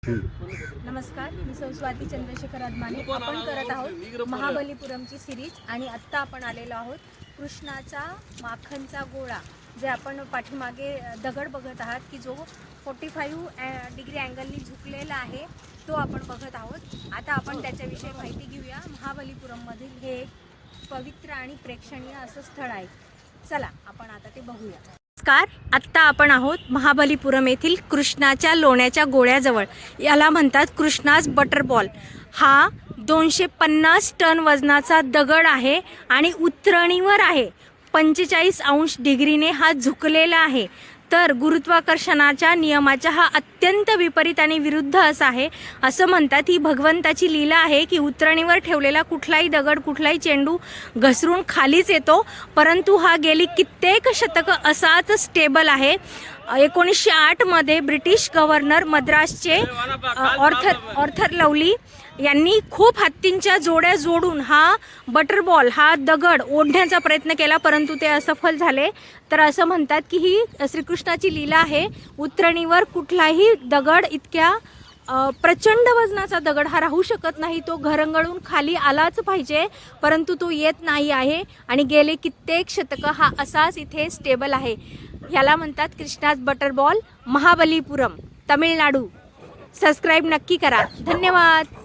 नमस्कार, मी स्वाती चंद्रशेखर अदमाने. आपण करत आहोत महाबलीपुरमची सिरीज आणि आत्ता आपण आलेलो आहोत कृष्णाचा माखनचा गोळा, जे आपण पाठीमागे दगड बघत आहात की जो 45 डिग्री अँगलनी झुकलेला आहे, तो आपण बघत आहोत. आता आपण त्याच्याविषयी माहिती घेऊया. महाबलीपुरममधील हे एक पवित्र आणि प्रेक्षणीय असं स्थळ आहे. चला आपण आता ते बघूया. नमस्कार, आत्ता आपण आहोत महाबलीपुरम येथील कृष्णाच्या लोण्याच्या गोळ्याजवळ. याला म्हणतात कृष्णाज बटरबॉल. हा 250 टन वजनाचा दगड आहे आणि उतरणीवर आहे. 45 अंश डिग्रीने हा झुकलेला आहे. तर गुरुत्वाकर्षणाच्या नियमाच्या हा अत्यंत विपरीत आणि विरुद्ध असा आहे. असं म्हणतात ही भगवंताची लीला आहे की उतरणीवर ठेवलेला कुठलाही दगड, कुठलाही चेंडू घसरून खालीच येतो, परंतु हा गेली कित्येक शतकं असाच स्टेबल आहे. 1908 मध्ये ब्रिटिश गव्हर्नर मद्रासचे ऑर्थर लवली यांनी खूप हत्तींच्या जोड्या जोडून हा बटरबॉल, हा दगड ओढण्याचा प्रयत्न केला, परंतु ते असफल झाले. तर असं म्हणतात की ही श्रीकृष्णाची लीला आहे. उतरणीवर कुठलाही दगड, इतक्या प्रचंड वजनाचा दगड हा राहू शकत नाही. तो घरंगळून खाली आलाच पाहिजे, परंतु तो येत नाही आहे आणि गेले कित्येक शतकं हा असाच इथे स्टेबल आहे. ह्याला म्हणतात कृष्णाज बटरबॉल, महाबलीपुरम, तमिळनाडू. सबस्क्राईब नक्की करा. धन्यवाद.